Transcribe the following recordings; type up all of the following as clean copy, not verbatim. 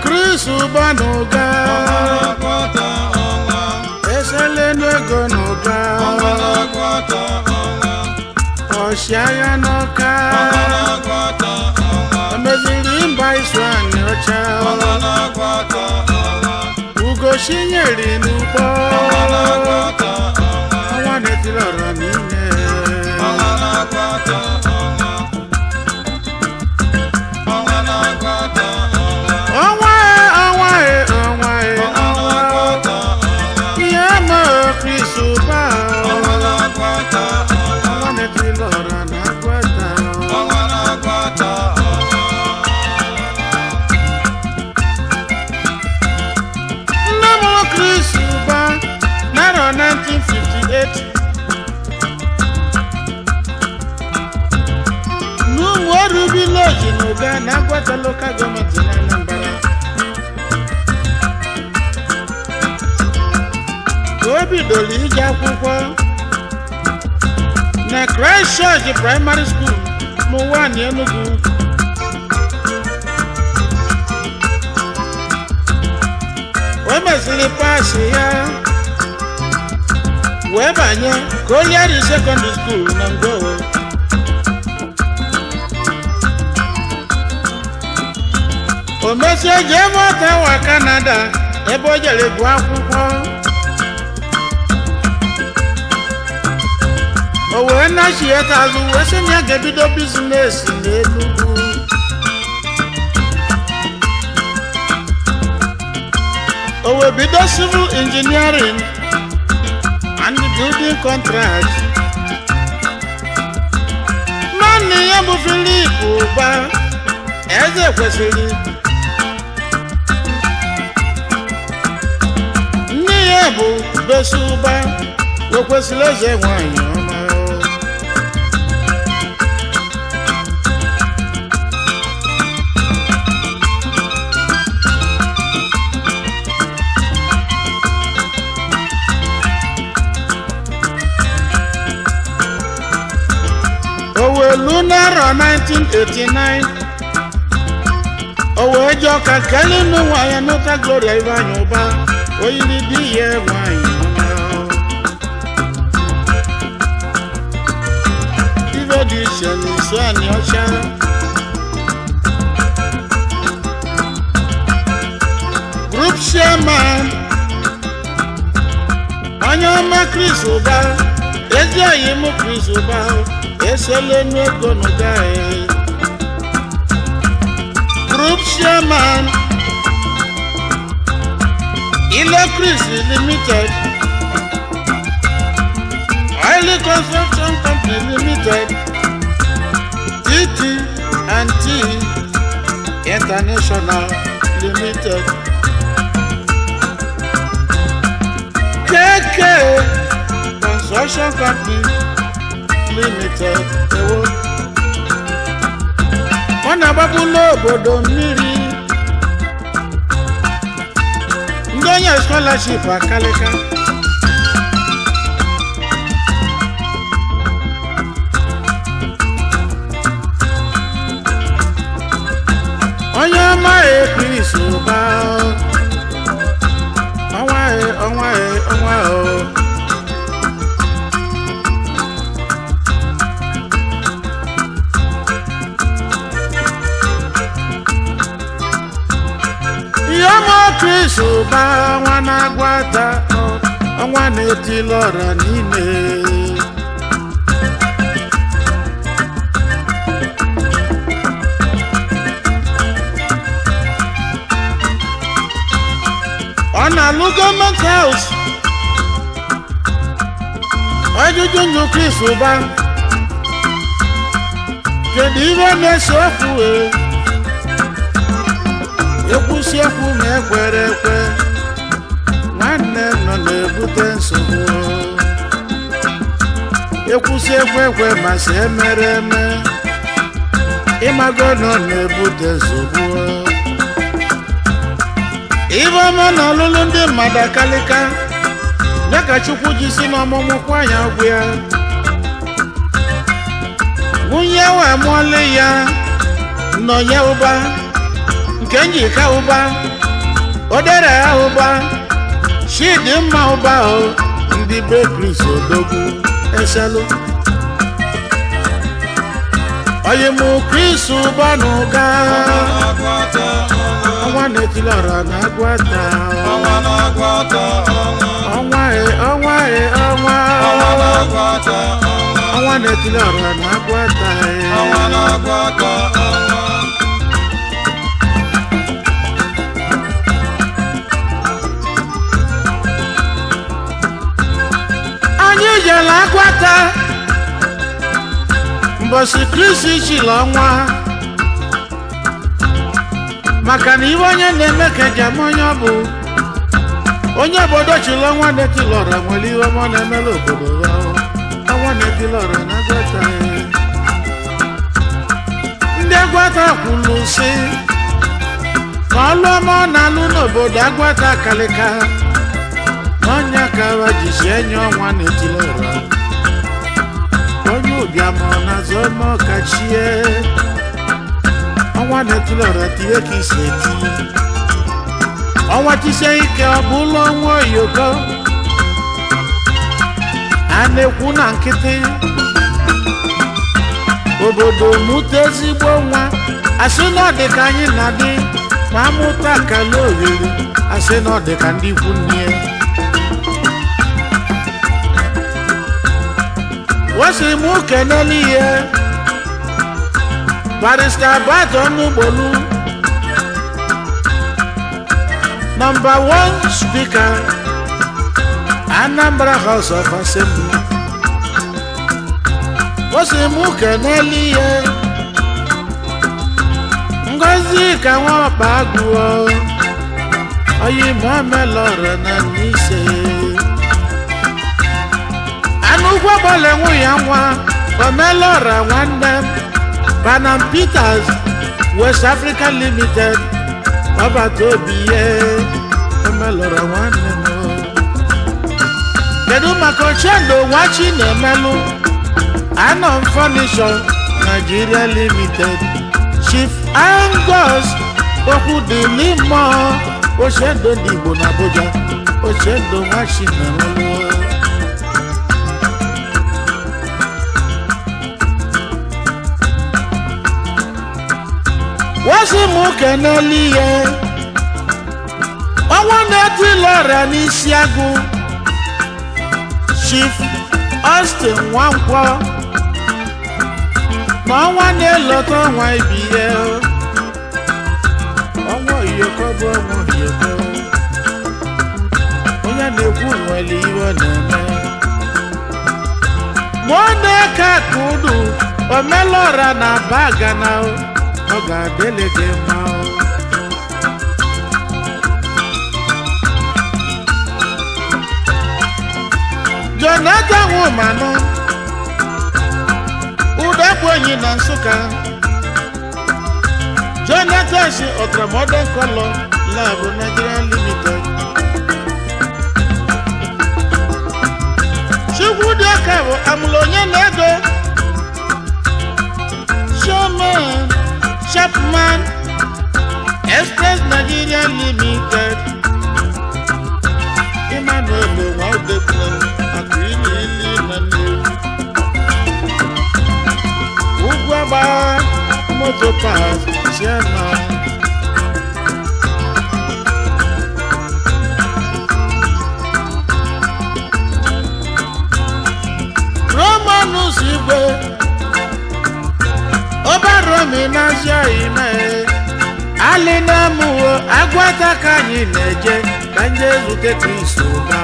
Chris Ubanuga Eselenogo Nuga Oshiaya Noka Emezirimba Iswani Ocha Ugo Shinyeri Nubo Awane Tilora Nine Nakwata local government in Anambra. Obi doli akwụkwọ na Christ Church Primary School n'Ụwanị Enugu. O mesịrị paasị ya wee banye Colliery Secondary School na Ngwo. O mesi ejebe Ottawa Canada ebe o jere gụọ akwụkwọ. O wee nachieta azụ wee sị na ya ga-ebido bizines n'Enugu. O wee bido civil engineering and building contract. Nwanne ya bụ Philip Uba eze kwesịrị bụ Besu Uba wekwesịrị eze nwanyị ọma. O welu n'arọ 1989 o wee jụọ ka Kelly n'ụwa n'ụta Gloria Ivanyi Uba oyiri di ye nwanyị ife dị iche n'iso anyị ọcha. Group chairman onye ọma Chris Uba ezi oyi mụ Chris Uba Eselenogo Nuga. Group chairman Ile Chris Limited, Oil Construction Company Limited, TT&T International Limited, KK Construction Company Limited. Ona babulo obodo mmiri onye scholarship akalika. Onye ọma Chris Uba ọnwa o. Chris Uba ọnwa na-agwata ọnwa na-etilọra n'ime. Ọ na-alụ gọọmenti haus. Ọjụjụ ndụ Chris Uba kedu ihe na-ese okwu ekwusi okwu ma ekwere ekwe nwanne nọ na-ebute nsogbu. Ekwusi ekwe ma si emere eme ịmago nọ na-ebute nsogbu ibe ọma na ọlụlụ ndị mmadụ akalịka ya ka Chukwu ji si n'ọmụmụ kwa ya ọgwụ ya nwunye wee mụọlị ya nnọnye ụba nke njika ụba odere ya ụba Chidimma ụba o ndị be Chris Odogwu eselu oyi mụ Chris ụba n'ụga ọnwa na-etilọra na agwata ọnwa na-etilọra na agwata anyị jere agwata mbọsị Chris chiri ọnwa maka na iwe onye na-eme ka ejem onye ọ bụ onye obodo chiri ọnwa na-etilọra nwere iwe ọma na-emela obodo ya ọnwa na-etilọra na agwata ndị agwata kwuru sị na ọlụ ọma ọ na-alụ n'obodo agwata kalịka n'ọnya ka wa jisi enye ọnwa na-etilọra onye ụbịam ọ na-azọ n'ọkachie ọnwa na-etilọra tie ka isi eti ọnwa tisie ike ọ bụ ụlọ ọnwa oyoko a na-ekwu na nkịtị obodo mụta ezigbo nwa asị na ọ dị ka anyị na-adị ma amụta akala oriri asị na ọ dị ka ndị ikwu nne wasi mụ keneli ihe Barrister Bato Nugbolu number 1 speaker Anambra House of Assembly wasi mụ keneli ihe Ngozi ka nwakpa agụọ oyi mamelọra na n'ise anụgwọ gbọle nwu ya nwa omelọra nwanne Banam Peters West Africa Limited ọbata obi ihe omelọra nwanne m kedu maka Ochendo Nwachi na-emelụ Anom Furniture Nigeria Limited Chief Angus Okwudilimo Ochendo ndị Igbo na Abuja Ochendo Nwachi na-emelụ wasi mụ keneli ihe ọnwa na-etilọra n'isi agụ Chief Austin Nwankwọ na ọnwa na-elota ọnwa ibi ihe ọnwa oyoko bụ ọnwa oyoko onye na-ekwu nwere ihe ọ na-eme ma ọ na-eke aka udu omelọra na bagana ọ ga-adịlị gị mma Jonathan Womanụ Udekwenyi na Nsụka Jonathan si Ultramodern Color Lab Nigeria Limited Chukwudịaka bụ amụlụ onye na-ego Chairman Chapman Express Nigeria Limited Emmanuel Nwaudekwu Akụrini Ili na Nnewi Ugwuagba Motor Parts Chairman Romanus Igwe Obaromi na-azịa ime alina mụọ agwata ka anyị na-eje ka nje zute Chris ụba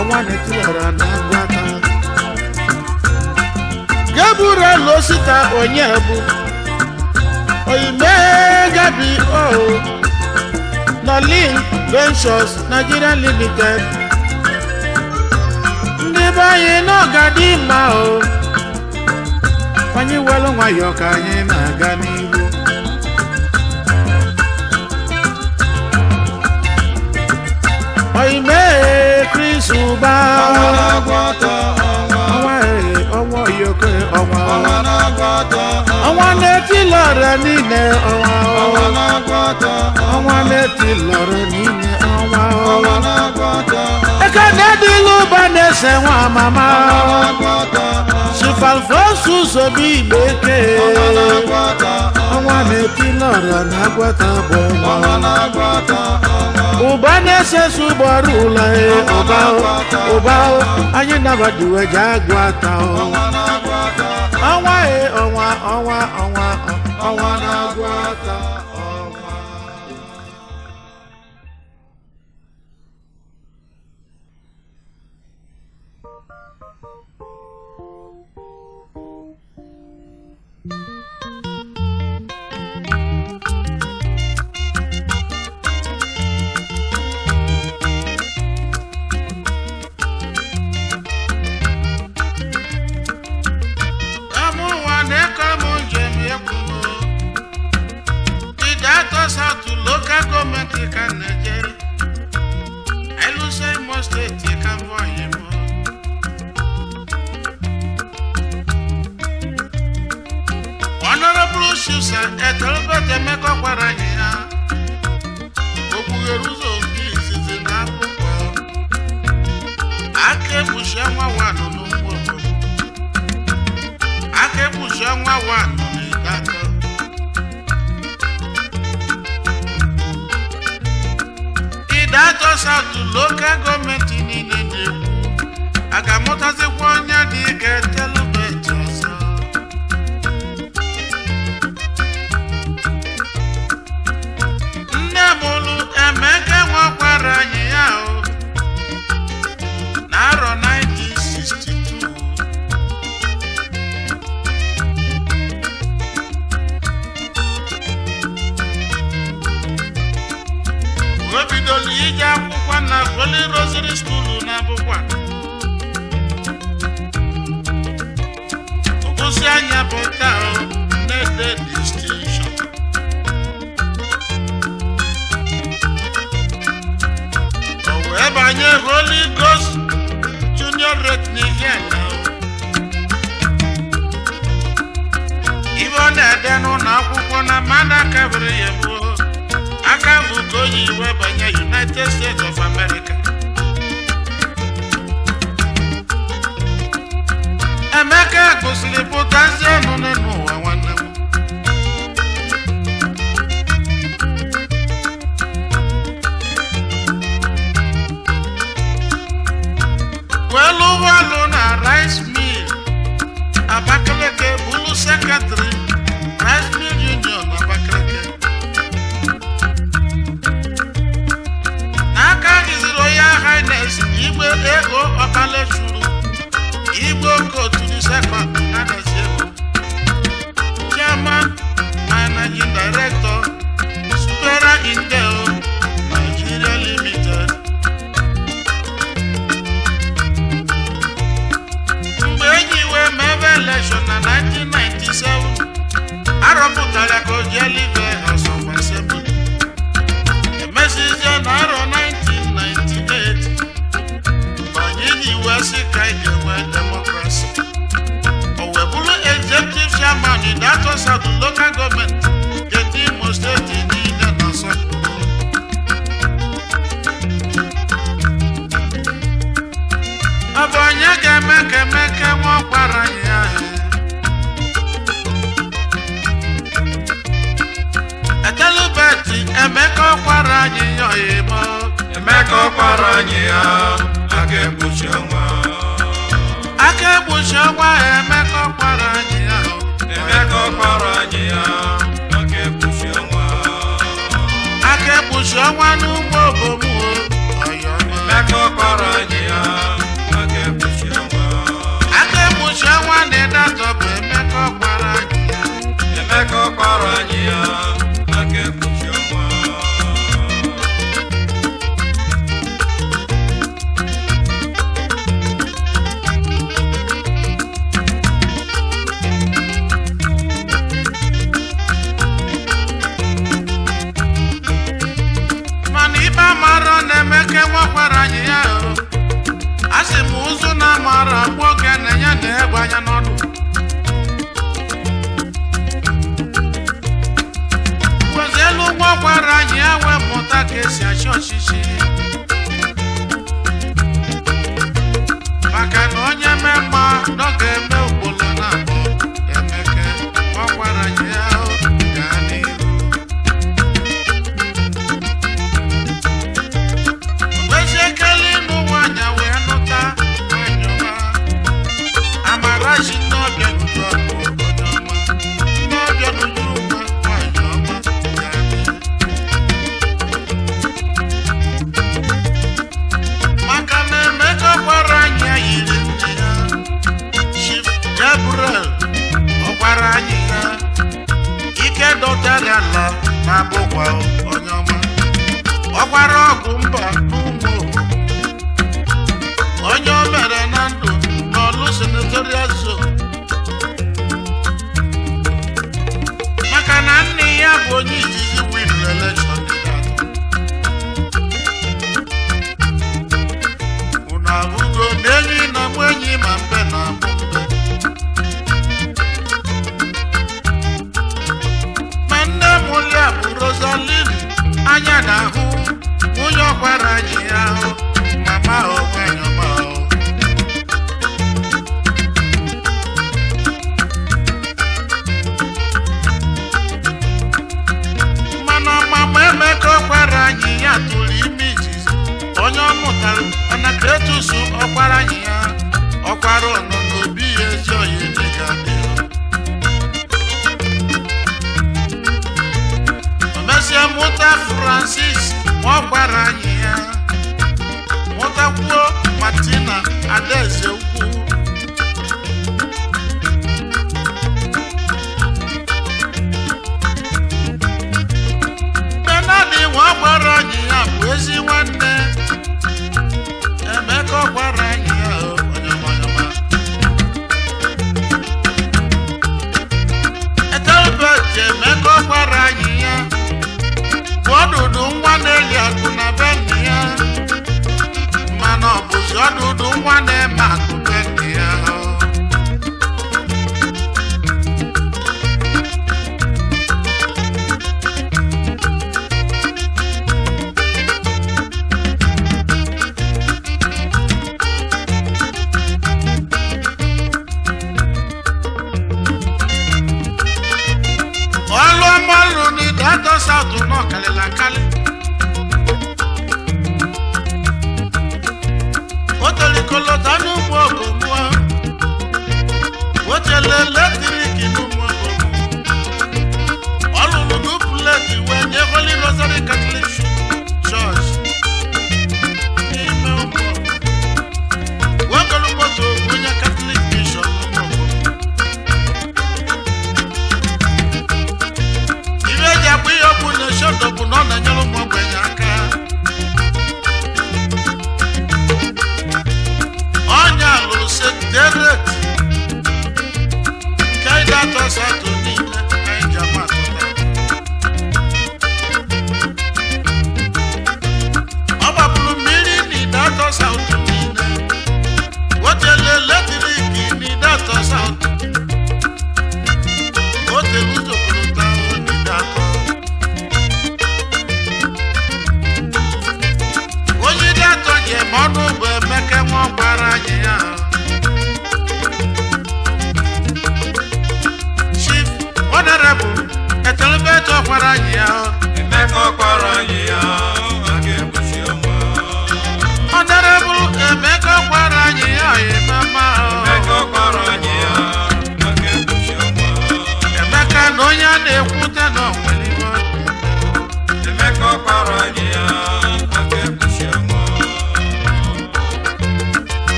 ọnwa na-etilọra na agwata Gabriel Osita onye bụ oyime Gabi Nolin Ventures Nigeria Limited ndị be anyị n'ọga dị mma anyị welu nwayọ ka anyị na-aga n'ihu Suba ọnwa oyoko ọnwa na-eti lọrọ niile ọnwa na-eti lọrọ niile eke na-edilu ụba na-ese nwa mama Chifalfosu Sobi Igbeke ọnwa na-eti lọrọ na agwata bụ ụba na-ese sụgbọrọ ụlọ ụba anyị nabadiwe ji agwata ọnwa na-agwata local government can Nigeria. I lose most state can buy him. Honorable Shusa, a Talbot and Mekoparania. Obueruzo is in Africa. Ake Bushama one on Ake Bushama one on that. That goes out to local government in India. I got motors the one ya di get televisions. Namolu emeke wakwara yao. Naro 1962. Webidoli ija akwụkwọ na Holy Rosary School na Abụkwa. Ogosi anya pụta na-ede distinction. O wee banye Holy Ghost Junior Rate n'ihe na ibe ọ na-ede n'ụlọ akwụkwọ na mmadụ akabere ya bụ Akavu Koyi Webanya United States of America. Emeka gosili potential no one. Well over na rice mill. Abakaleke Bulu Secretary Rice Mill Union Abakaleke. Igwe ego ọkala churu Igwe kotu the second Nadasiego Chairman Managing Director Spera Indeo Nigeria Limited. Mgbe enyi wee mebe election na 1997 arọpụtara ka o jee live House of Assembly. Emesizie na arọ 1998 democracy. Owebulu executive chairman in that was at the local government getting most state in the nation. Abanya kemeke wakwara ya. Atalubati emeka wakwara ya imo. Emeka wakwara ya. Akebushanwa emeka kwara anyị ahụ. Akebushanwa n'ugbo obomu ọyọ. Akebushanwa na-edatọ bụ emeka kwara anyị ahụ.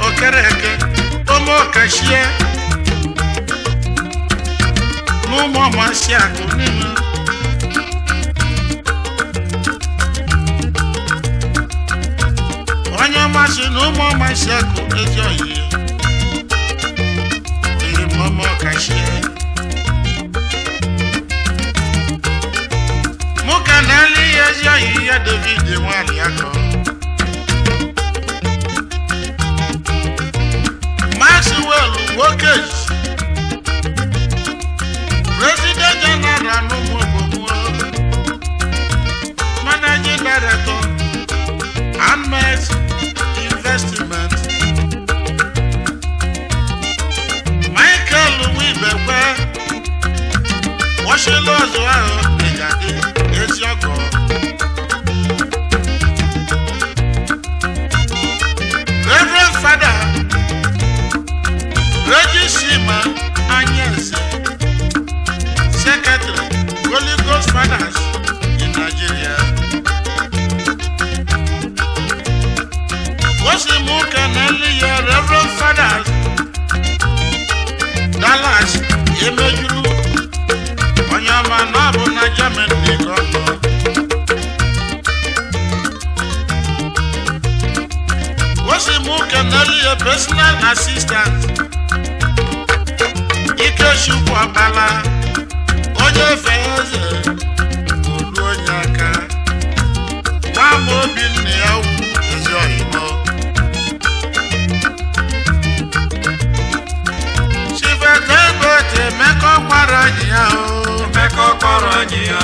Okereke kashie n'ụmụ ọmasị akụ niile onye ọmasị n'ụmụ ọmasị akụ ezi oyi ihe mọmọ kashie mụ ka na-eli ya ezi oyi ya David nwanyị akọ Maxwell Wokej President General Numuobomuo Managing Director Anmes Investment Michael Wibekwe Washilozo ahụ Negade Eziogo Reverend Father Regishima Anyese Secretary Holy Ghost Fathers in Nigeria Wasimuka Naliya Reverend Fathers Dallas Emejuru Onyama Nabu na Germany Nigono Wasimuka Naliya Personal Assistant Ikechukwu Abala onye feze olu onye aka nwam obi nne ya ukwu ezi oyimo Chifete Bote mekọ kwara anyị ya o mekọ kwara anyị ya